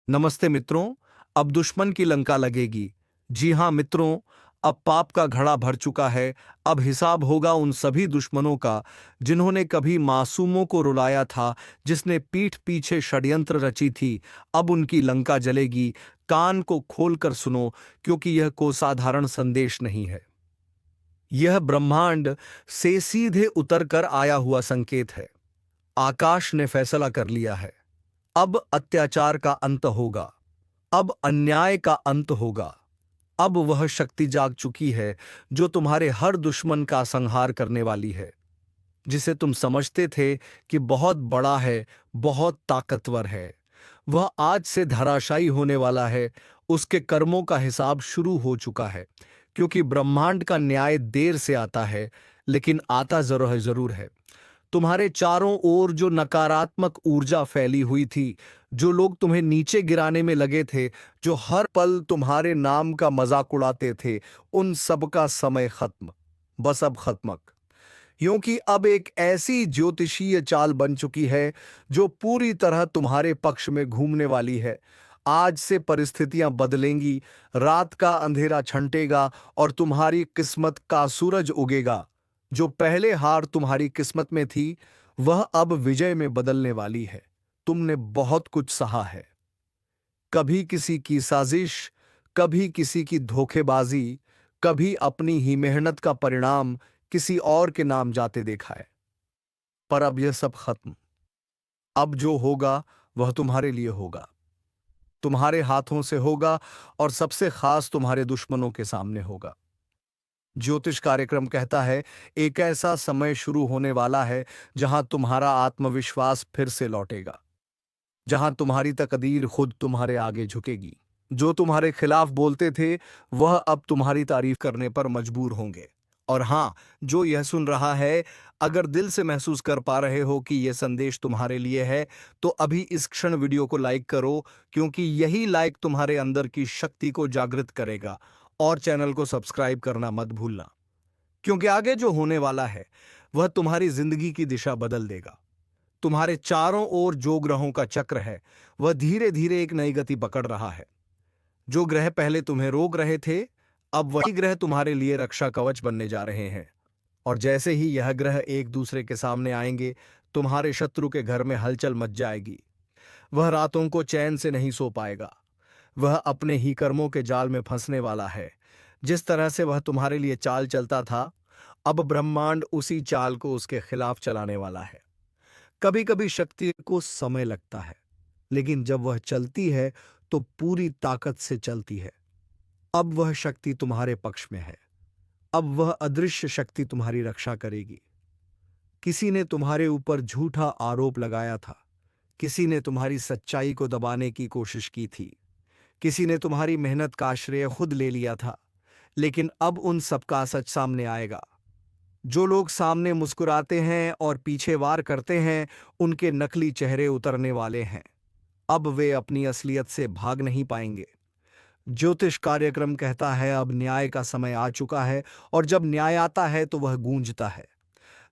नमस्ते मित्रों। अब दुश्मन की लंका लगेगी। जी हां मित्रों, अब पाप का घड़ा भर चुका है। अब हिसाब होगा उन सभी दुश्मनों का जिन्होंने कभी मासूमों को रुलाया था, जिसने पीठ पीछे षड्यंत्र रची थी। अब उनकी लंका जलेगी। कान को खोलकर सुनो, क्योंकि यह कोई साधारण संदेश नहीं है। यह ब्रह्मांड से सीधे उतर कर आया हुआ संकेत है। आकाश ने फैसला कर लिया है। अब अत्याचार का अंत होगा। अब अन्याय का अंत होगा। अब वह शक्ति जाग चुकी है जो तुम्हारे हर दुश्मन का संहार करने वाली है। जिसे तुम समझते थे कि बहुत बड़ा है, बहुत ताकतवर है, वह आज से धराशायी होने वाला है। उसके कर्मों का हिसाब शुरू हो चुका है, क्योंकि ब्रह्मांड का न्याय देर से आता है, लेकिन आता जरूर है। तुम्हारे चारों ओर जो नकारात्मक ऊर्जा फैली हुई थी, जो लोग तुम्हें नीचे गिराने में लगे थे, जो हर पल तुम्हारे नाम का मजाक उड़ाते थे, उन सब का समय खत्म। बस अब खत्म। क्योंकि अब एक ऐसी ज्योतिषीय चाल बन चुकी है जो पूरी तरह तुम्हारे पक्ष में घूमने वाली है। आज से परिस्थितियां बदलेंगी। रात का अंधेरा छंटेगा और तुम्हारी किस्मत का सूरज उगेगा। जो पहले हार तुम्हारी किस्मत में थी, वह अब विजय में बदलने वाली है। तुमने बहुत कुछ सहा है। कभी किसी की साजिश, कभी किसी की धोखेबाजी, कभी अपनी ही मेहनत का परिणाम किसी और के नाम जाते देखा है। पर अब यह सब खत्म। अब जो होगा वह तुम्हारे लिए होगा, तुम्हारे हाथों से होगा, और सबसे खास तुम्हारे दुश्मनों के सामने होगा। ज्योतिष कार्यक्रम कहता है, एक ऐसा समय शुरू होने वाला है जहां तुम्हारा आत्मविश्वास फिर से लौटेगा, जहां तुम्हारी तकदीर खुद तुम्हारे आगे झुकेगी। जो तुम्हारे खिलाफ बोलते थे, वह अब तुम्हारी तारीफ करने पर मजबूर होंगे। और हाँ, जो यह सुन रहा है, अगर दिल से महसूस कर पा रहे हो कि यह संदेश तुम्हारे लिए है, तो अभी इस क्षण वीडियो को लाइक करो, क्योंकि यही लाइक तुम्हारे अंदर की शक्ति को जागृत करेगा। और चैनल को सब्सक्राइब करना मत भूलना, क्योंकि आगे जो होने वाला है वह तुम्हारी जिंदगी की दिशा बदल देगा। तुम्हारे चारों ओर जो ग्रहों का चक्र है, वह धीरे धीरे एक नई गति पकड़ रहा है। जो ग्रह पहले तुम्हें रोक रहे थे, अब वही ग्रह तुम्हारे लिए रक्षा कवच बनने जा रहे हैं। और जैसे ही यह ग्रह एक दूसरे के सामने आएंगे, तुम्हारे शत्रु के घर में हलचल मच जाएगी। वह रातों को चैन से नहीं सो पाएगा। वह अपने ही कर्मों के जाल में फंसने वाला है। जिस तरह से वह तुम्हारे लिए चाल चलता था, अब ब्रह्मांड उसी चाल को उसके खिलाफ चलाने वाला है। कभी कभी शक्ति को समय लगता है, लेकिन जब वह चलती है तो पूरी ताकत से चलती है। अब वह शक्ति तुम्हारे पक्ष में है। अब वह अदृश्य शक्ति तुम्हारी रक्षा करेगी। किसी ने तुम्हारे ऊपर झूठा आरोप लगाया था। किसी ने तुम्हारी सच्चाई को दबाने की कोशिश की थी। किसी ने तुम्हारी मेहनत का श्रेय खुद ले लिया था। लेकिन अब उन सबका सच सामने आएगा। जो लोग सामने मुस्कुराते हैं और पीछे वार करते हैं, उनके नकली चेहरे उतरने वाले हैं। अब वे अपनी असलियत से भाग नहीं पाएंगे। ज्योतिष कार्यक्रम कहता है, अब न्याय का समय आ चुका है, और जब न्याय आता है तो वह गूंजता है।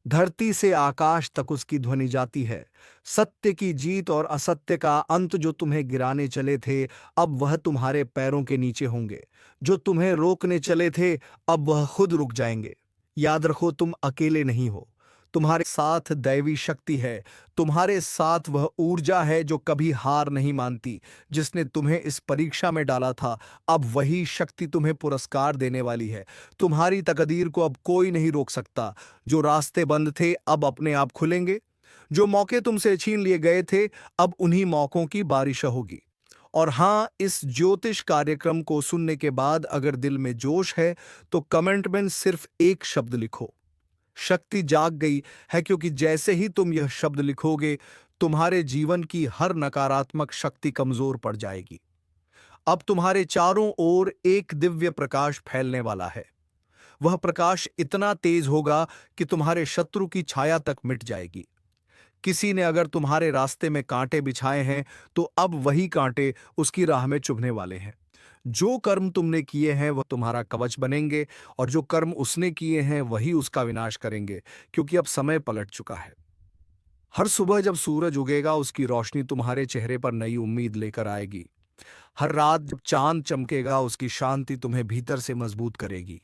धरती से आकाश तक उसकी ध्वनि जाती है। सत्य की जीत और असत्य का अंत। जो तुम्हें गिराने चले थे, अब वह तुम्हारे पैरों के नीचे होंगे। जो तुम्हें रोकने चले थे, अब वह खुद रुक जाएंगे। याद रखो, तुम अकेले नहीं हो। तुम्हारे साथ दैवी शक्ति है। तुम्हारे साथ वह ऊर्जा है जो कभी हार नहीं मानती। जिसने तुम्हें इस परीक्षा में डाला था, अब वही शक्ति तुम्हें पुरस्कार देने वाली है। तुम्हारी तकदीर को अब कोई नहीं रोक सकता। जो रास्ते बंद थे, अब अपने आप खुलेंगे। जो मौके तुमसे छीन लिए गए थे, अब उन्हीं मौकों की बारिश होगी। और हाँ, इस ज्योतिष कार्यक्रम को सुनने के बाद अगर दिल में जोश है, तो कमेंट में सिर्फ एक शब्द लिखो, शक्ति जाग गई है। क्योंकि जैसे ही तुम यह शब्द लिखोगे, तुम्हारे जीवन की हर नकारात्मक शक्ति कमजोर पड़ जाएगी। अब तुम्हारे चारों ओर एक दिव्य प्रकाश फैलने वाला है। वह प्रकाश इतना तेज होगा कि तुम्हारे शत्रु की छाया तक मिट जाएगी। किसी ने अगर तुम्हारे रास्ते में कांटे बिछाए हैं, तो अब वही कांटे उसकी राह में चुभने वाले हैं। जो कर्म तुमने किए हैं वह तुम्हारा कवच बनेंगे, और जो कर्म उसने किए हैं वही उसका विनाश करेंगे। क्योंकि अब समय पलट चुका है। हर सुबह जब सूरज उगेगा, उसकी रोशनी तुम्हारे चेहरे पर नई उम्मीद लेकर आएगी। हर रात जब चांद चमकेगा उसकी शांति तुम्हें भीतर से मजबूत करेगी।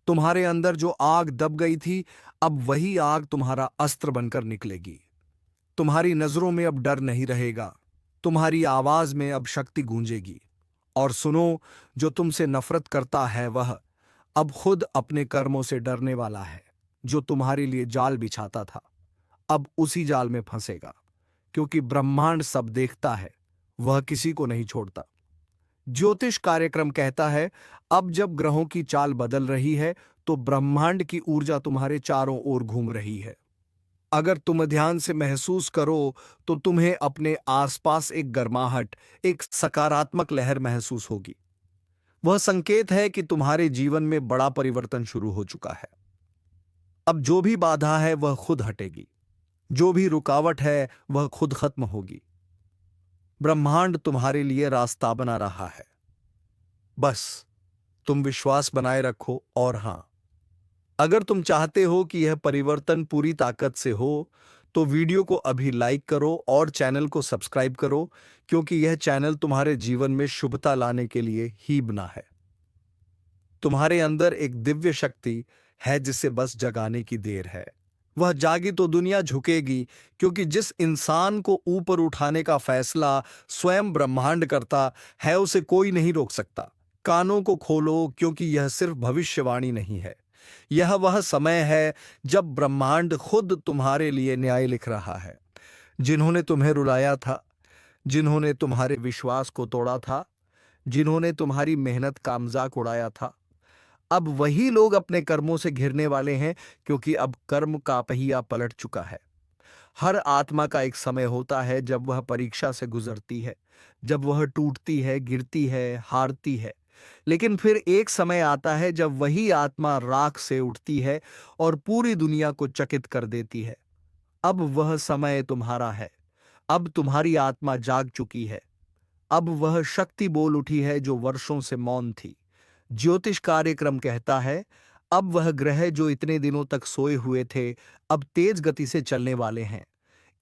तुम्हारे अंदर जो आग दब गई थी, अब वही आग तुम्हारा अस्त्र बनकर निकलेगी। तुम्हारी नजरों में अब डर नहीं रहेगा, तुम्हारी आवाज में अब शक्ति गूंजेगी। और सुनो, जो तुमसे नफरत करता है वह अब खुद अपने कर्मों से डरने वाला है। जो तुम्हारे लिए जाल बिछाता था अब उसी जाल में फंसेगा, क्योंकि ब्रह्मांड सब देखता है, वह किसी को नहीं छोड़ता। ज्योतिष कार्यक्रम कहता है, अब जब ग्रहों की चाल बदल रही है तो ब्रह्मांड की ऊर्जा तुम्हारे चारों ओर घूम रही है। अगर तुम ध्यान से महसूस करो तो तुम्हें अपने आसपास एक गर्माहट, एक सकारात्मक लहर महसूस होगी। वह संकेत है कि तुम्हारे जीवन में बड़ा परिवर्तन शुरू हो चुका है। अब जो भी बाधा है वह खुद हटेगी, जो भी रुकावट है वह खुद खत्म होगी। ब्रह्मांड तुम्हारे लिए रास्ता बना रहा है, बस तुम विश्वास बनाए रखो। और हां, अगर तुम चाहते हो कि यह परिवर्तन पूरी ताकत से हो तो वीडियो को अभी लाइक करो और चैनल को सब्सक्राइब करो, क्योंकि यह चैनल तुम्हारे जीवन में शुभता लाने के लिए ही बना है। तुम्हारे अंदर एक दिव्य शक्ति है जिसे बस जगाने की देर है। वह जागी तो दुनिया झुकेगी, क्योंकि जिस इंसान को ऊपर उठाने का फैसला स्वयं ब्रह्मांड करता है उसे कोई नहीं रोक सकता। कानों को खोलो, क्योंकि यह सिर्फ भविष्यवाणी नहीं है, यह वह समय है जब ब्रह्मांड खुद तुम्हारे लिए न्याय लिख रहा है। जिन्होंने तुम्हें रुलाया था, जिन्होंने तुम्हारे विश्वास को तोड़ा था, जिन्होंने तुम्हारी मेहनत का मजाक उड़ाया था, अब वही लोग अपने कर्मों से घिरने वाले हैं, क्योंकि अब कर्म का पहिया पलट चुका है। हर आत्मा का एक समय होता है जब वह परीक्षा से गुजरती है, जब वह टूटती है, गिरती है, हारती है। लेकिन फिर एक समय आता है जब वही आत्मा राख से उठती है और पूरी दुनिया को चकित कर देती है। अब वह समय तुम्हारा है। अब तुम्हारी आत्मा जाग चुकी है। अब वह शक्ति बोल उठी है जो वर्षों से मौन थी। ज्योतिष कार्यक्रम कहता है, अब वह ग्रह जो इतने दिनों तक सोए हुए थे अब तेज गति से चलने वाले हैं।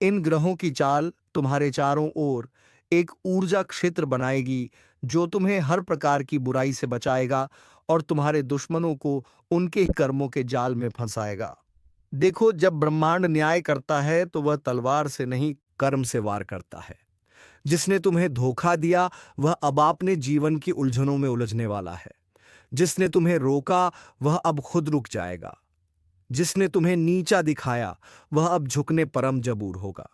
इन ग्रहों की चाल तुम्हारे चारों ओर एक ऊर्जा क्षेत्र बनाएगी जो तुम्हें हर प्रकार की बुराई से बचाएगा और तुम्हारे दुश्मनों को उनके ही कर्मों के जाल में फंसाएगा। देखो, जब ब्रह्मांड न्याय करता है तो वह तलवार से नहीं, कर्म से वार करता है। जिसने तुम्हें धोखा दिया वह अब अपने जीवन की उलझनों में उलझने वाला है। जिसने तुम्हें रोका वह अब खुद रुक जाएगा। जिसने तुम्हें नीचा दिखाया वह अब झुकने परम जबूर होगा।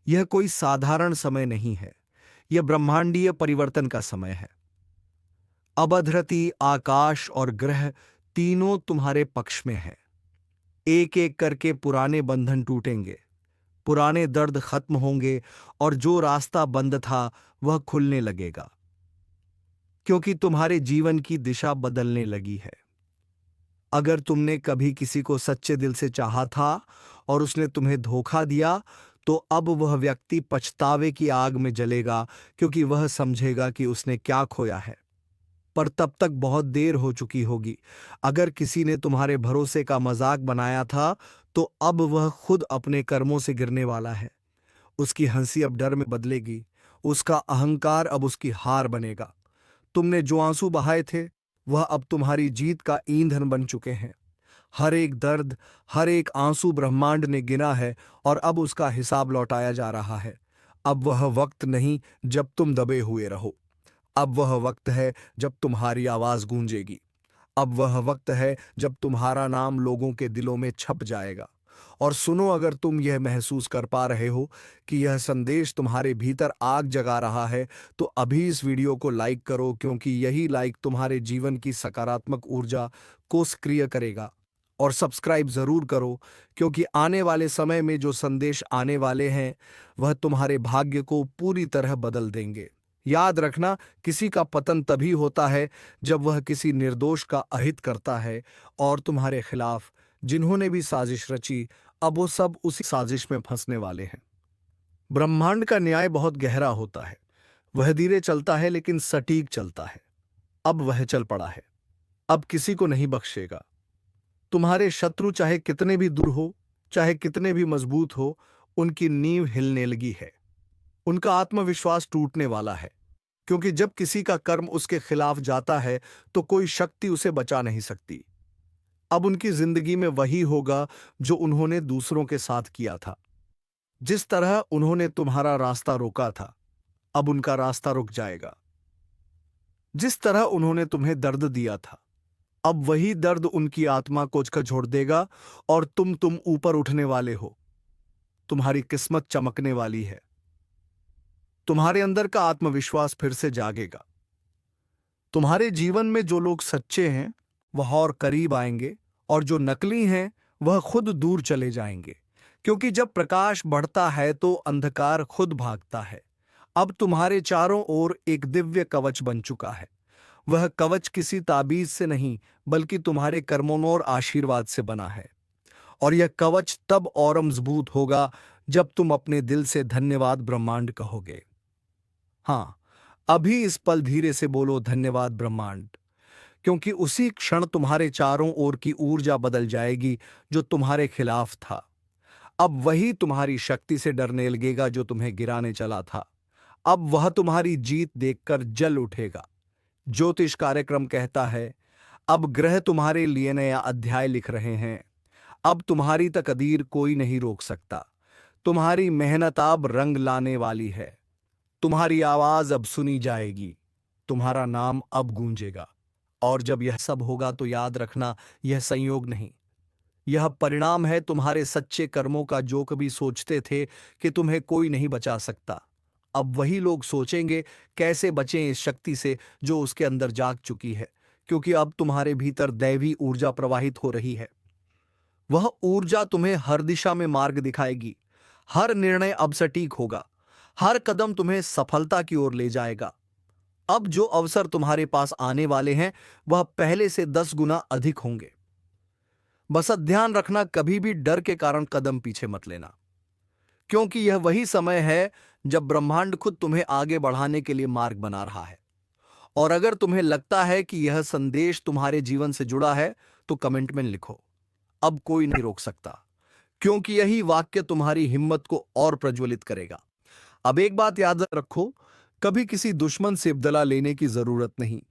यह कोई साधारण समय नहीं है, यह ब्रह्मांडीय परिवर्तन का समय है। अब धरती, आकाश और ग्रह तीनों तुम्हारे पक्ष में हैं। एक एक करके पुराने बंधन टूटेंगे, पुराने दर्द खत्म होंगे और जो रास्ता बंद था वह खुलने लगेगा, क्योंकि तुम्हारे जीवन की दिशा बदलने लगी है। अगर तुमने कभी किसी को सच्चे दिल से चाहा था और उसने तुम्हें धोखा दिया, तो अब वह व्यक्ति पछतावे की आग में जलेगा, क्योंकि वह समझेगा कि उसने क्या खोया है। पर तब तक बहुत देर हो चुकी होगी। अगर किसी ने तुम्हारे भरोसे का मजाक बनाया था, तो अब वह खुद अपने कर्मों से गिरने वाला है। उसकी हंसी अब डर में बदलेगी, उसका अहंकार अब उसकी हार बनेगा। तुमने जो आंसू बहाए थे वह अब तुम्हारी जीत का ईंधन बन चुके हैं। हर एक दर्द, हर एक आंसू ब्रह्मांड ने गिना है और अब उसका हिसाब लौटाया जा रहा है। अब वह वक्त नहीं जब तुम दबे हुए रहो। अब वह वक्त है जब तुम्हारी आवाज गूंजेगी। अब वह वक्त है जब तुम्हारा नाम लोगों के दिलों में छप जाएगा। और सुनो, अगर तुम यह महसूस कर पा रहे हो कि यह संदेश तुम्हारे भीतर आग जगा रहा है, तो अभी इस वीडियो को लाइक करो, क्योंकि यही लाइक तुम्हारे जीवन की सकारात्मक ऊर्जा को सक्रिय करेगा। और सब्सक्राइब जरूर करो, क्योंकि आने वाले समय में जो संदेश आने वाले हैं वह तुम्हारे भाग्य को पूरी तरह बदल देंगे। याद रखना, किसी का पतन तभी होता है जब वह किसी निर्दोष का अहित करता है, और तुम्हारे खिलाफ जिन्होंने भी साजिश रची अब वो सब उसी साजिश में फंसने वाले हैं। ब्रह्मांड का न्याय बहुत गहरा होता है। वह धीरे चलता है लेकिन सटीक चलता है। अब वह चल पड़ा है, अब किसी को नहीं बख्शेगा। तुम्हारे शत्रु चाहे कितने भी दूर हो, चाहे कितने भी मजबूत हो, उनकी नींव हिलने लगी है। उनका आत्मविश्वास टूटने वाला है। क्योंकि जब किसी का कर्म उसके खिलाफ जाता है तो कोई शक्ति उसे बचा नहीं सकती। अब उनकी जिंदगी में वही होगा जो उन्होंने दूसरों के साथ किया था। जिस तरह उन्होंने तुम्हारा रास्ता रोका था, अब उनका रास्ता रुक जाएगा। जिस तरह उन्होंने तुम्हें दर्द दिया था, अब वही दर्द उनकी आत्मा को झकझोर देगा और तुम ऊपर उठने वाले हो। तुम्हारी किस्मत चमकने वाली है। तुम्हारे अंदर का आत्मविश्वास फिर से जागेगा। तुम्हारे जीवन में जो लोग सच्चे हैं वह और करीब आएंगे, और जो नकली हैं वह खुद दूर चले जाएंगे। क्योंकि जब प्रकाश बढ़ता है तो अंधकार खुद भागता है। अब तुम्हारे चारों ओर एक दिव्य कवच बन चुका है। वह कवच किसी ताबीज से नहीं, बल्कि तुम्हारे कर्मों और आशीर्वाद से बना है। और यह कवच तब और मजबूत होगा जब तुम अपने दिल से धन्यवाद ब्रह्मांड कहोगे। हाँ, अभी इस पल धीरे से बोलो, धन्यवाद ब्रह्मांड। क्योंकि उसी क्षण तुम्हारे चारों ओर की ऊर्जा बदल जाएगी जो तुम्हारे खिलाफ था। अब वही तुम्हारी शक्ति से डरने लगेगा जो तुम्हें गिराने चला था। अब वह तुम्हारी जीत देखकर जल उठेगा। ज्योतिष कार्यक्रम कहता है, अब ग्रह तुम्हारे लिए नया अध्याय लिख रहे हैं। अब तुम्हारी तकदीर कोई नहीं रोक सकता। तुम्हारी मेहनत अब रंग लाने वाली है। तुम्हारी आवाज अब सुनी जाएगी। तुम्हारा नाम अब गूंजेगा। और जब यह सब होगा तो याद रखना, यह संयोग नहीं, यह परिणाम है तुम्हारे सच्चे कर्मों का। जो कभी सोचते थे कि तुम्हें कोई नहीं बचा सकता, अब वही लोग सोचेंगे कैसे बचें इस शक्ति से जो उसके अंदर जाग चुकी है। क्योंकि अब तुम्हारे भीतर दैवी ऊर्जा प्रवाहित हो रही है। वह ऊर्जा तुम्हें हर दिशा में मार्ग दिखाएगी। हर निर्णय अब सटीक होगा। हर कदम तुम्हें सफलता की ओर ले जाएगा। अब जो अवसर तुम्हारे पास आने वाले हैं वह पहले से 10 गुना अधिक होंगे। बस ध्यान रखना, कभी भी डर के कारण कदम पीछे मत लेना। क्योंकि यह वही समय है जब ब्रह्मांड खुद तुम्हें आगे बढ़ाने के लिए मार्ग बना रहा है। और अगर तुम्हें लगता है कि यह संदेश तुम्हारे जीवन से जुड़ा है तो कमेंट में लिखो, अब कोई नहीं रोक सकता। क्योंकि यही वाक्य तुम्हारी हिम्मत को और प्रज्वलित करेगा। अब एक बात याद रखो, कभी किसी दुश्मन से बदला लेने की जरूरत नहीं।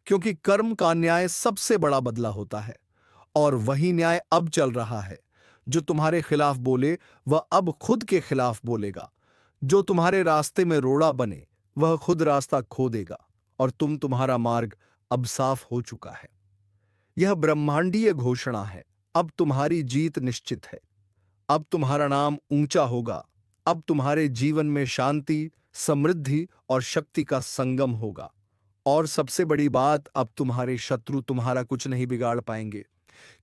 क्योंकि कर्म का न्याय सबसे बड़ा बदला होता है। और वही न्याय अब चल रहा है। जो तुम्हारे खिलाफ बोले वह अब खुद के खिलाफ बोलेगा। जो तुम्हारे रास्ते में रोड़ा बने वह खुद रास्ता खो देगा। और तुम्हारा मार्ग अब साफ हो चुका है। यह ब्रह्मांडीय घोषणा है। अब तुम्हारी जीत निश्चित है। अब तुम्हारा नाम ऊंचा होगा। अब तुम्हारे जीवन में शांति, समृद्धि और शक्ति का संगम होगा। और सबसे बड़ी बात, अब तुम्हारे शत्रु तुम्हारा कुछ नहीं बिगाड़ पाएंगे।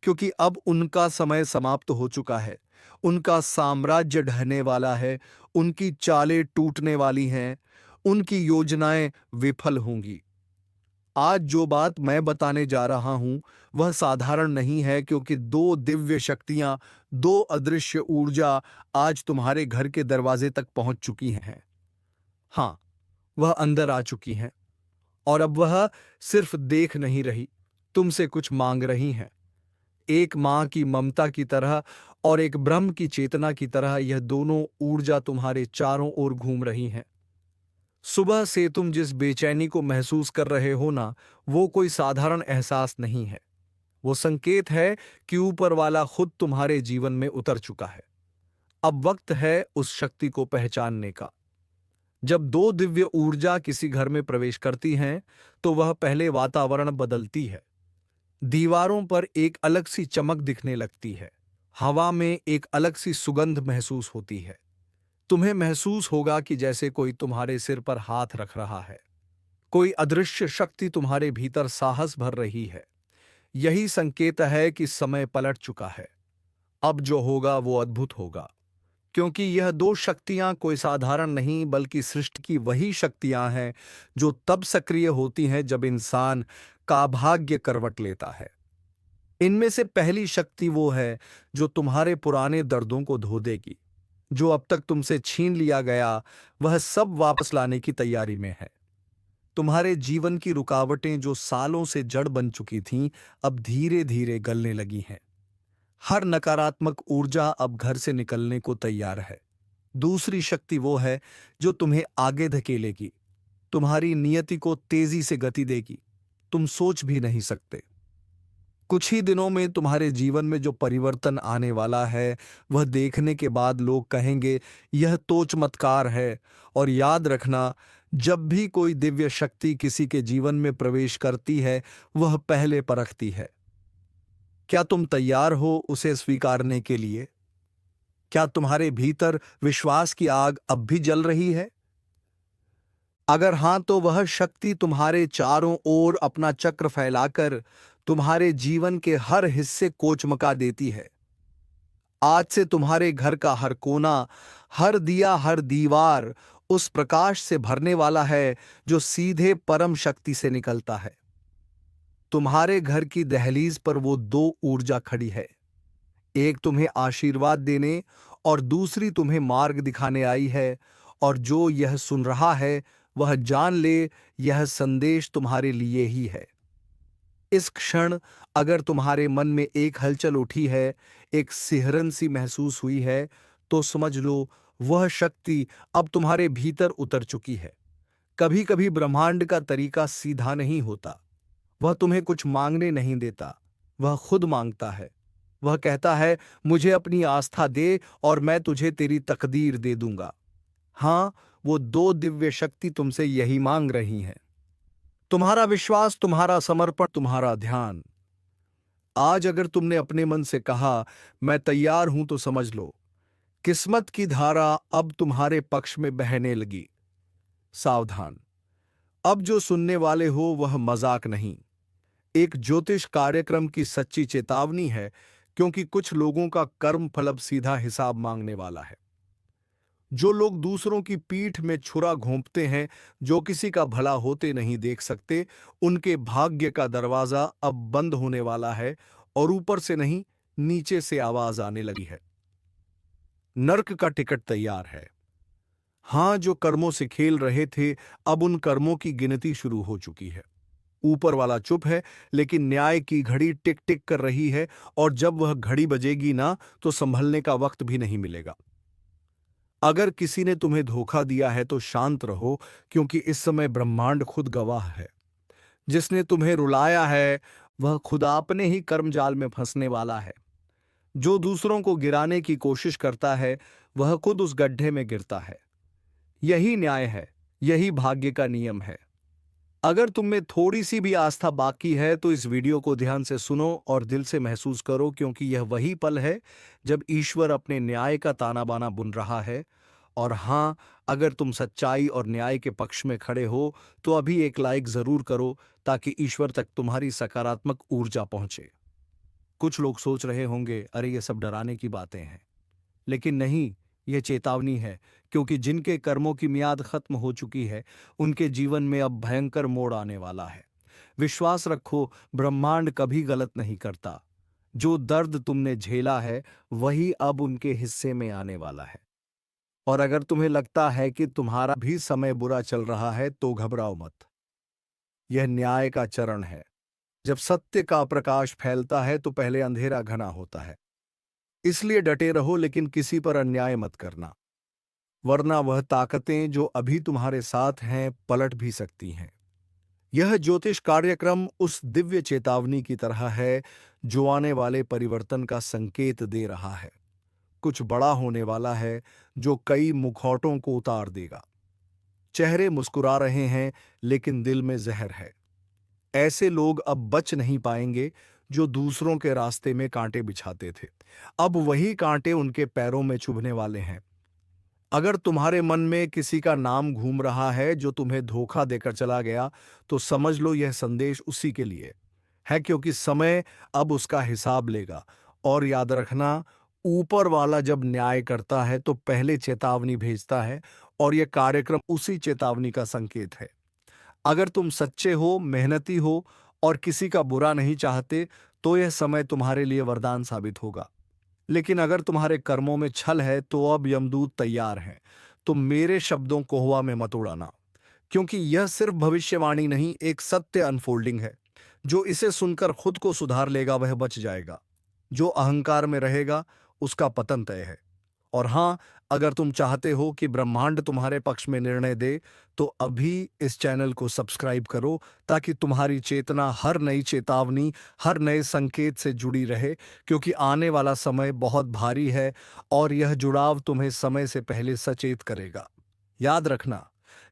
क्योंकि अब उनका समय समाप्त हो चुका है। उनका साम्राज्य ढहने वाला है। उनकी चालें टूटने वाली हैं। उनकी योजनाएं विफल होंगी। आज जो बात मैं बताने जा रहा हूं वह साधारण नहीं है। क्योंकि दो दिव्य शक्तियां, दो अदृश्य ऊर्जा आज तुम्हारे घर के दरवाजे तक पहुंच चुकी हैं। हाँ, वह अंदर आ चुकी हैं। और अब वह सिर्फ देख नहीं रही, तुमसे कुछ मांग रही हैं। एक मां की ममता की तरह और एक ब्रह्म की चेतना की तरह यह दोनों ऊर्जा तुम्हारे चारों ओर घूम रही हैं। सुबह से तुम जिस बेचैनी को महसूस कर रहे हो ना, वो कोई साधारण एहसास नहीं है। वो संकेत है कि ऊपर वाला खुद तुम्हारे जीवन में उतर चुका है। अब वक्त है उस शक्ति को पहचानने का। जब दो दिव्य ऊर्जा किसी घर में प्रवेश करती हैं तो वह पहले वातावरण बदलती है। दीवारों पर एक अलग सी चमक दिखने लगती है। हवा में एक अलग सी सुगंध महसूस होती है। तुम्हें महसूस होगा कि जैसे कोई तुम्हारे सिर पर हाथ रख रहा है। कोई अदृश्य शक्ति तुम्हारे भीतर साहस भर रही है। यही संकेत है कि समय पलट चुका है। अब जो होगा वो अद्भुत होगा। क्योंकि यह दो शक्तियां कोई साधारण नहीं, बल्कि सृष्टि की वही शक्तियां हैं जो तब सक्रिय होती हैं जब इंसान का भाग्य करवट लेता है। इनमें से पहली शक्ति वो है जो तुम्हारे पुराने दर्दों को धो देगी। जो अब तक तुमसे छीन लिया गया वह सब वापस लाने की तैयारी में है। तुम्हारे जीवन की रुकावटें जो सालों से जड़ बन चुकी थीं, अब धीरे धीरे गलने लगी हैं। हर नकारात्मक ऊर्जा अब घर से निकलने को तैयार है। दूसरी शक्ति वो है जो तुम्हें आगे धकेलेगी। तुम्हारी नियति को तेजी से गति देगी, तुम सोच भी नहीं सकते। कुछ ही दिनों में तुम्हारे जीवन में जो परिवर्तन आने वाला है वह देखने के बाद लोग कहेंगे यह तो चमत्कार है। और याद रखना, जब भी कोई दिव्य शक्ति किसी के जीवन में प्रवेश करती है वह पहले परखती है। क्या तुम तैयार हो उसे स्वीकारने के लिए? क्या तुम्हारे भीतर विश्वास की आग अब भी जल रही है? अगर हां, तो वह शक्ति तुम्हारे चारों ओर अपना चक्र फैलाकर तुम्हारे जीवन के हर हिस्से को चमका देती है। आज से तुम्हारे घर का हर कोना, हर दिया, हर दीवार उस प्रकाश से भरने वाला है जो सीधे परम शक्ति से निकलता है। तुम्हारे घर की दहलीज पर वो दो ऊर्जा खड़ी है, एक तुम्हें आशीर्वाद देने और दूसरी तुम्हें मार्ग दिखाने आई है। और जो यह सुन रहा है वह जान ले, यह संदेश तुम्हारे लिए ही है। इस क्षण अगर तुम्हारे मन में एक हलचल उठी है, एक सिहरन सी महसूस हुई है, तो समझ लो वह शक्ति अब तुम्हारे भीतर उतर चुकी है। कभी कभी ब्रह्मांड का तरीका सीधा नहीं होता। वह तुम्हें कुछ मांगने नहीं देता, वह खुद मांगता है। वह कहता है, मुझे अपनी आस्था दे और मैं तुझे तेरी तकदीर दे दूंगा। हां, वो दो दिव्य शक्ति तुमसे यही मांग रही हैं। तुम्हारा विश्वास, तुम्हारा समर्पण, तुम्हारा ध्यान। आज अगर तुमने अपने मन से कहा मैं तैयार हूं, तो समझ लो किस्मत की धारा अब तुम्हारे पक्ष में बहने लगी। सावधान, अब जो सुनने वाले हो वह मजाक नहीं, एक ज्योतिष कार्यक्रम की सच्ची चेतावनी है। क्योंकि कुछ लोगों का कर्म फल अब सीधा हिसाब मांगने वाला है। जो लोग दूसरों की पीठ में छुरा घोंपते हैं, जो किसी का भला होते नहीं देख सकते, उनके भाग्य का दरवाजा अब बंद होने वाला है। और ऊपर से नहीं, नीचे से आवाज आने लगी है, नर्क का टिकट तैयार है। हां, जो कर्मों से खेल रहे थे, अब उन कर्मों की गिनती शुरू हो चुकी है। ऊपर वाला चुप है, लेकिन न्याय की घड़ी टिक टिक कर रही है। और जब वह घड़ी बजेगी ना, तो संभलने का वक्त भी नहीं मिलेगा। अगर किसी ने तुम्हें धोखा दिया है तो शांत रहो, क्योंकि इस समय ब्रह्मांड खुद गवाह है। जिसने तुम्हें रुलाया है वह खुद अपने ही कर्मजाल में फंसने वाला है। जो दूसरों को गिराने की कोशिश करता है वह खुद उस गड्ढे में गिरता है। यही न्याय है, यही भाग्य का नियम है। अगर तुम में थोड़ी सी भी आस्था बाकी है तो इस वीडियो को ध्यान से सुनो और दिल से महसूस करो, क्योंकि यह वही पल है जब ईश्वर अपने न्याय का ताना बाना बुन रहा है। और हां, अगर तुम सच्चाई और न्याय के पक्ष में खड़े हो तो अभी एक लाइक जरूर करो, ताकि ईश्वर तक तुम्हारी सकारात्मक ऊर्जा पहुंचे। कुछ लोग सोच रहे होंगे, अरे ये सब डराने की बातें हैं। लेकिन नहीं, यह चेतावनी है। क्योंकि जिनके कर्मों की मियाद खत्म हो चुकी है उनके जीवन में अब भयंकर मोड़ आने वाला है। विश्वास रखो, ब्रह्मांड कभी गलत नहीं करता। जो दर्द तुमने झेला है वही अब उनके हिस्से में आने वाला है। और अगर तुम्हें लगता है कि तुम्हारा भी समय बुरा चल रहा है तो घबराओ मत। यह न्याय का चरण है। जब सत्य का प्रकाश फैलता है तो पहले अंधेरा घना होता है। इसलिए डटे रहो, लेकिन किसी पर अन्याय मत करना, वरना वह ताकतें जो अभी तुम्हारे साथ हैं पलट भी सकती हैं। यह ज्योतिष कार्यक्रम उस दिव्य चेतावनी की तरह है जो आने वाले परिवर्तन का संकेत दे रहा है। कुछ बड़ा होने वाला है जो कई मुखौटों को उतार देगा। चेहरे मुस्कुरा रहे हैं, लेकिन दिल में जहर है। ऐसे लोग अब बच नहीं पाएंगे जो दूसरों के रास्ते में कांटे बिछाते थे। अब वही कांटे उनके पैरों में चुभने वाले हैं। अगर तुम्हारे मन में किसी का नाम घूम रहा है जो तुम्हें धोखा देकर चला गया, तो समझ लो यह संदेश उसी के लिए है, क्योंकि समय अब उसका हिसाब लेगा। और याद रखना, ऊपर वाला जब न्याय करता है तो पहले चेतावनी भेजता है, और यह कार्यक्रम उसी चेतावनी का संकेत है। अगर तुम सच्चे हो, मेहनती हो और किसी का बुरा नहीं चाहते, तो यह समय तुम्हारे लिए वरदान साबित होगा। लेकिन अगर तुम्हारे कर्मों में छल है तो अब यमदूत तैयार हैं। तो मेरे शब्दों को हवा में मत उड़ाना, क्योंकि यह सिर्फ भविष्यवाणी नहीं, एक सत्य अनफोल्डिंग है। जो इसे सुनकर खुद को सुधार लेगा वह बच जाएगा। जो अहंकार में रहेगा उसका पतन तय है। और हां, अगर तुम चाहते हो कि ब्रह्मांड तुम्हारे पक्ष में निर्णय दे, तो अभी इस चैनल को सब्सक्राइब करो, ताकि तुम्हारी चेतना हर नई चेतावनी, हर नए संकेत से जुड़ी रहे, क्योंकि आने वाला समय बहुत भारी है और यह जुड़ाव तुम्हें समय से पहले सचेत करेगा। याद रखना,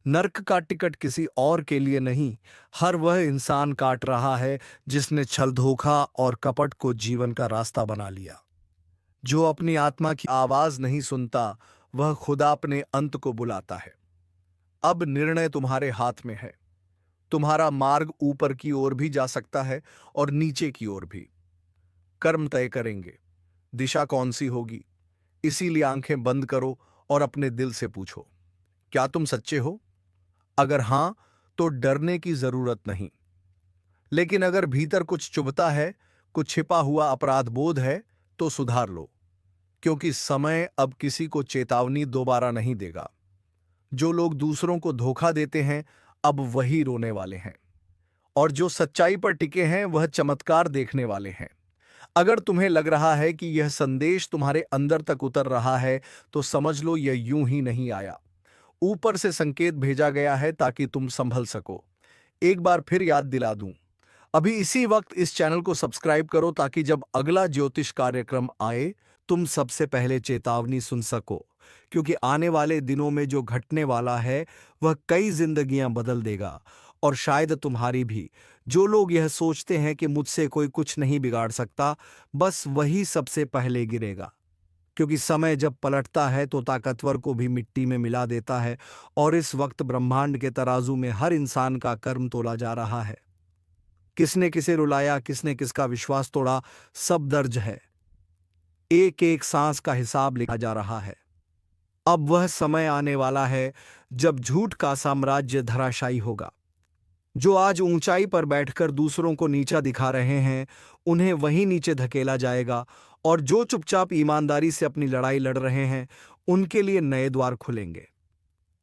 नर्क का टिकट किसी और के लिए नहीं, हर वह इंसान काट रहा है जिसने छल, धोखा और कपट को जीवन का रास्ता बना लिया। जो अपनी आत्मा की आवाज नहीं सुनता, वह खुदा अपने अंत को बुलाता है। अब निर्णय तुम्हारे हाथ में है। तुम्हारा मार्ग ऊपर की ओर भी जा सकता है और नीचे की ओर भी। कर्म तय करेंगे, दिशा कौन सी होगी। इसीलिए आंखें बंद करो और अपने दिल से पूछो, क्या तुम सच्चे हो? अगर हां, तो डरने की जरूरत नहीं। लेकिन अगर भीतर कुछ चुभता है, कुछ छिपा हुआ अपराध बोध है, तो सुधार लो, क्योंकि समय अब किसी को चेतावनी दोबारा नहीं देगा। जो लोग दूसरों को धोखा देते हैं, अब वही रोने वाले हैं, और जो सच्चाई पर टिके हैं, वह चमत्कार देखने वाले हैं। अगर तुम्हें लग रहा है कि यह संदेश तुम्हारे अंदर तक उतर रहा है, तो समझ लो यह यूं ही नहीं आया। ऊपर से संकेत भेजा गया है ताकि तुम संभल सको। एक बार फिर याद दिला दूं, अभी इसी वक्त इस चैनल को सब्सक्राइब करो, ताकि जब अगला ज्योतिष कार्यक्रम आए, तुम सबसे पहले चेतावनी सुन सको, क्योंकि आने वाले दिनों में जो घटने वाला है, वह कई जिंदगियां बदल देगा, और शायद तुम्हारी भी। जो लोग यह सोचते हैं कि मुझसे कोई कुछ नहीं बिगाड़ सकता, बस वही सबसे पहले गिरेगा, क्योंकि समय जब पलटता है तो ताकतवर को भी मिट्टी में मिला देता है, और इस वक्त ब्रह्मांड के तराजू में हर इंसान का कर्म तोला जा रहा है। किसने किसे रुलाया, किसने किसका विश्वास तोड़ा, सब दर्ज है। एक एक सांस का हिसाब लिखा जा रहा है। अब वह समय आने वाला है जब झूठ का साम्राज्य धराशायी होगा। जो आज ऊंचाई पर बैठकर दूसरों को नीचा दिखा रहे हैं, उन्हें वहीं नीचे धकेला जाएगा, और जो चुपचाप ईमानदारी से अपनी लड़ाई लड़ रहे हैं, उनके लिए नए द्वार खुलेंगे।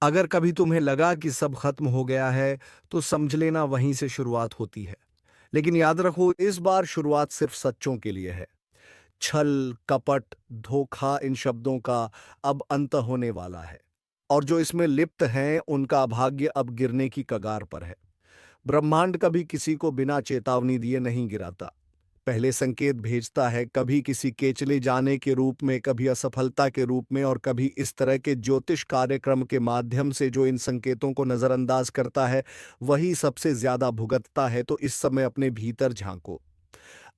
अगर कभी तुम्हें लगा कि सब खत्म हो गया है, तो समझ लेना वहीं से शुरुआत होती है। लेकिन याद रखो, इस बार शुरुआत सिर्फ सच्चों के लिए है। छल, कपट, धोखा, इन शब्दों का अब अंत होने वाला है, और जो इसमें लिप्त हैं, उनका भाग्य अब गिरने की कगार पर है। ब्रह्मांड कभी किसी को बिना चेतावनी दिए नहीं गिराता। पहले संकेत भेजता है, कभी किसी के चले जाने के रूप में, कभी असफलता के रूप में, और कभी इस तरह के ज्योतिष कार्यक्रम के माध्यम से। जो इन संकेतों को नजरअंदाज करता है, वही सबसे ज्यादा भुगतता है। तो इस समय अपने भीतर झांको।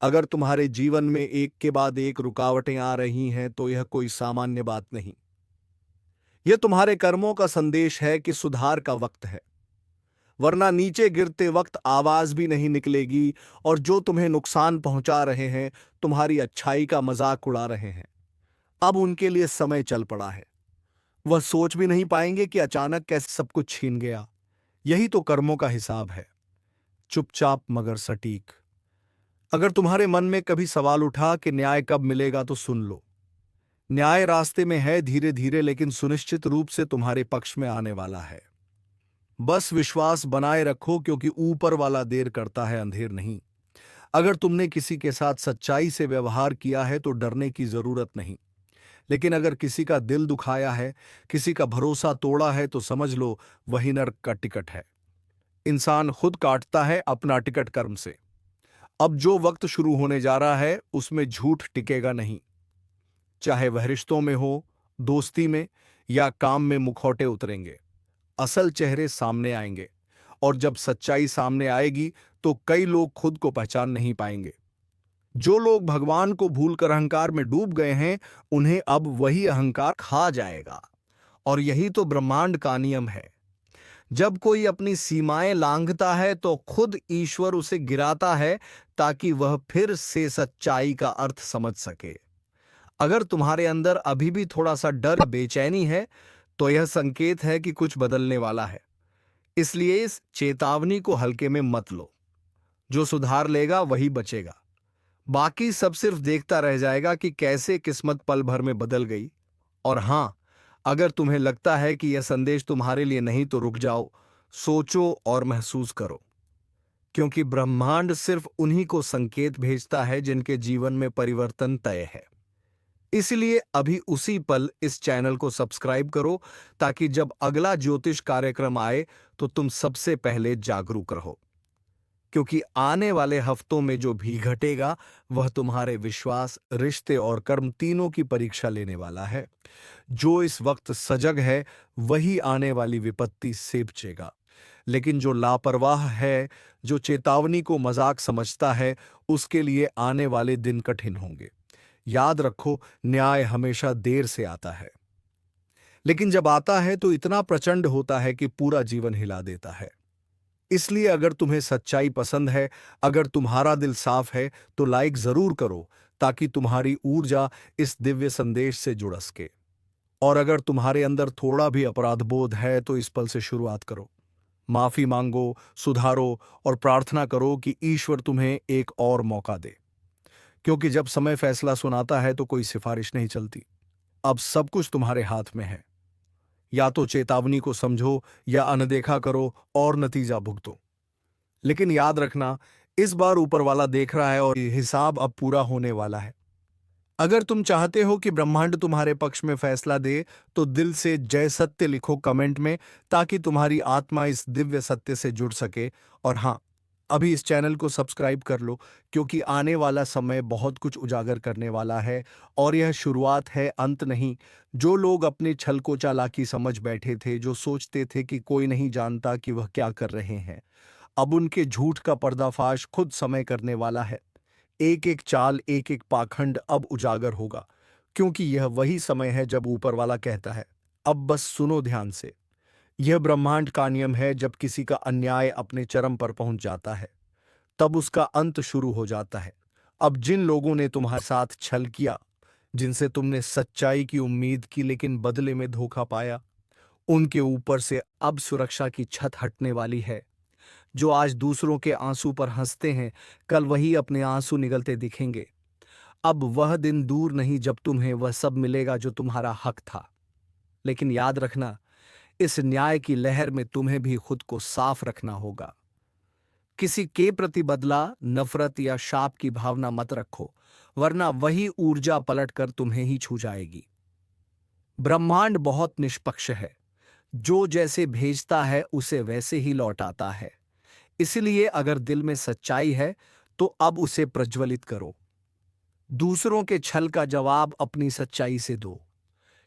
अगर तुम्हारे जीवन में एक के बाद एक रुकावटें आ रही हैं, तो यह कोई सामान्य बात नहीं। यह तुम्हारे कर्मों का संदेश है कि सुधार का वक्त है, वरना नीचे गिरते वक्त आवाज भी नहीं निकलेगी, और जो तुम्हें नुकसान पहुंचा रहे हैं, तुम्हारी अच्छाई का मजाक उड़ा रहे हैं, अब उनके लिए समय चल पड़ा है। वह सोच भी नहीं पाएंगे कि अचानक कैसे सब कुछ छीन गया। यही तो कर्मों का हिसाब है, चुपचाप मगर सटीक। अगर तुम्हारे मन में कभी सवाल उठा कि न्याय कब मिलेगा, तो सुन लो। न्याय रास्ते में है, धीरे धीरे, लेकिन सुनिश्चित रूप से तुम्हारे पक्ष में आने वाला है। बस विश्वास बनाए रखो, क्योंकि ऊपर वाला देर करता है, अंधेर नहीं। अगर तुमने किसी के साथ सच्चाई से व्यवहार किया है, तो डरने की जरूरत नहीं। लेकिन अगर किसी का दिल दुखाया है, किसी का भरोसा तोड़ा है, तो समझ लो वही नर्क का टिकट है। इंसान खुद काटता है अपना टिकट कर्म से। अब जो वक्त शुरू होने जा रहा है, उसमें झूठ टिकेगा नहीं। चाहे वह रिश्तों में हो, दोस्ती में, या काम में, मुखौटे उतरेंगे, असल चेहरे सामने आएंगे। और जब सच्चाई सामने आएगी, तो कई लोग खुद को पहचान नहीं पाएंगे। जो लोग भगवान को भूलकर अहंकार में डूब गए हैं, उन्हें अब वही अहंकार खा जाएगा। और यही तो ब्रह्मांड का नियम है। जब कोई अपनी सीमाएं लांघता है, तो खुद ईश्वर उसे गिराता है, ताकि वह फिर से सच्चाई का अर्थ समझ सके। अगर तुम्हारे अंदर अभी भी थोड़ा सा डर या बेचैनी है, तो यह संकेत है कि कुछ बदलने वाला है। इसलिए इस चेतावनी को हल्के में मत लो। जो सुधार लेगा वही बचेगा, बाकी सब सिर्फ देखता रह जाएगा कि कैसे किस्मत पल भर में बदल गई। और हां, अगर तुम्हें लगता है कि यह संदेश तुम्हारे लिए नहीं, तो रुक जाओ, सोचो और महसूस करो, क्योंकि ब्रह्मांड सिर्फ उन्हीं को संकेत भेजता है जिनके जीवन में परिवर्तन तय है। इसलिए अभी उसी पल इस चैनल को सब्सक्राइब करो, ताकि जब अगला ज्योतिष कार्यक्रम आए तो तुम सबसे पहले जागरूक रहो। क्योंकि आने वाले हफ्तों में जो भी घटेगा वह तुम्हारे विश्वास, रिश्ते और कर्म तीनों की परीक्षा लेने वाला है। जो इस वक्त सजग है वही आने वाली विपत्ति से बचेगा, लेकिन जो लापरवाह है, जो चेतावनी को मजाक समझता है, उसके लिए आने वाले दिन कठिन होंगे। याद रखो, न्याय हमेशा देर से आता है, लेकिन जब आता है तो इतना प्रचंड होता है कि पूरा जीवन हिला देता है। इसलिए अगर तुम्हें सच्चाई पसंद है, अगर तुम्हारा दिल साफ है, तो लाइक जरूर करो, ताकि तुम्हारी ऊर्जा इस दिव्य संदेश से जुड़ सके। और अगर तुम्हारे अंदर थोड़ा भी अपराध बोध है तो इस पल से शुरुआत करो। माफी मांगो, सुधारो और प्रार्थना करो कि ईश्वर तुम्हें एक और मौका दे। क्योंकि जब समय फैसला सुनाता है तो कोई सिफारिश नहीं चलती। अब सब कुछ तुम्हारे हाथ में है। या तो चेतावनी को समझो या अनदेखा करो और नतीजा भुगतो। लेकिन याद रखना, इस बार ऊपर वाला देख रहा है और ये हिसाब अब पूरा होने वाला है। अगर तुम चाहते हो कि ब्रह्मांड तुम्हारे पक्ष में फैसला दे, तो दिल से जय सत्य लिखो कमेंट में, ताकि तुम्हारी आत्मा इस दिव्य सत्य से जुड़ सके। और हाँ, अभी इस चैनल को सब्सक्राइब कर लो, क्योंकि आने वाला समय बहुत कुछ उजागर करने वाला है। और यह शुरुआत है, अंत नहीं। जो लोग अपने छल को चालाकी समझ बैठे थे, जो सोचते थे कि कोई नहीं जानता कि वह क्या कर रहे हैं, अब उनके झूठ का पर्दाफाश खुद समय करने वाला है। एक एक चाल, एक एक पाखंड अब उजागर होगा, क्योंकि यह वही समय है जब ऊपर वाला कहता है, अब बस सुनो ध्यान से। यह ब्रह्मांड का नियम है, जब किसी का अन्याय अपने चरम पर पहुंच जाता है, तब उसका अंत शुरू हो जाता है। अब जिन लोगों ने तुम्हारे साथ छल किया, जिनसे तुमने सच्चाई की उम्मीद की लेकिन बदले में धोखा पाया, उनके ऊपर से अब सुरक्षा की छत हटने वाली है। जो आज दूसरों के आंसू पर हंसते हैं, कल वही अपने आंसू निगलते दिखेंगे। अब वह दिन दूर नहीं जब तुम्हें वह सब मिलेगा जो तुम्हारा हक था। लेकिन याद रखना, इस न्याय की लहर में तुम्हें भी खुद को साफ रखना होगा। किसी के प्रति बदला, नफरत या शाप की भावना मत रखो, वरना वही ऊर्जा पलटकर तुम्हें ही छू जाएगी। ब्रह्मांड बहुत निष्पक्ष है। जो जैसे भेजता है उसे वैसे ही लौटाता है। इसलिए अगर दिल में सच्चाई है तो अब उसे प्रज्वलित करो। दूसरों के छल का जवाब अपनी सच्चाई से दो,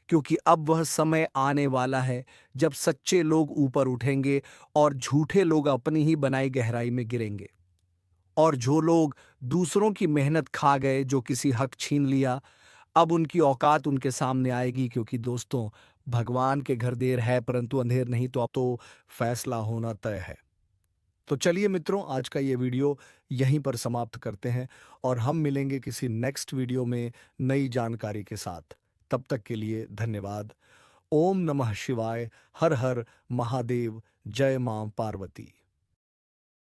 क्योंकि अब वह समय आने वाला है जब सच्चे लोग ऊपर उठेंगे और झूठे लोग अपनी ही बनाई गहराई में गिरेंगे। और जो लोग दूसरों की मेहनत खा गए, जो किसी हक छीन लिया, अब उनकी औकात उनके सामने आएगी। क्योंकि दोस्तों, भगवान के घर देर है परंतु अंधेर नहीं, तो अब तो फैसला होना तय है। तो चलिए मित्रों, आज का ये वीडियो यहीं पर समाप्त करते हैं और हम मिलेंगे किसी नेक्स्ट वीडियो में नई जानकारी के साथ। तब तक के लिए धन्यवाद। ओम नमः शिवाय। हर हर महादेव। जय मां पार्वती।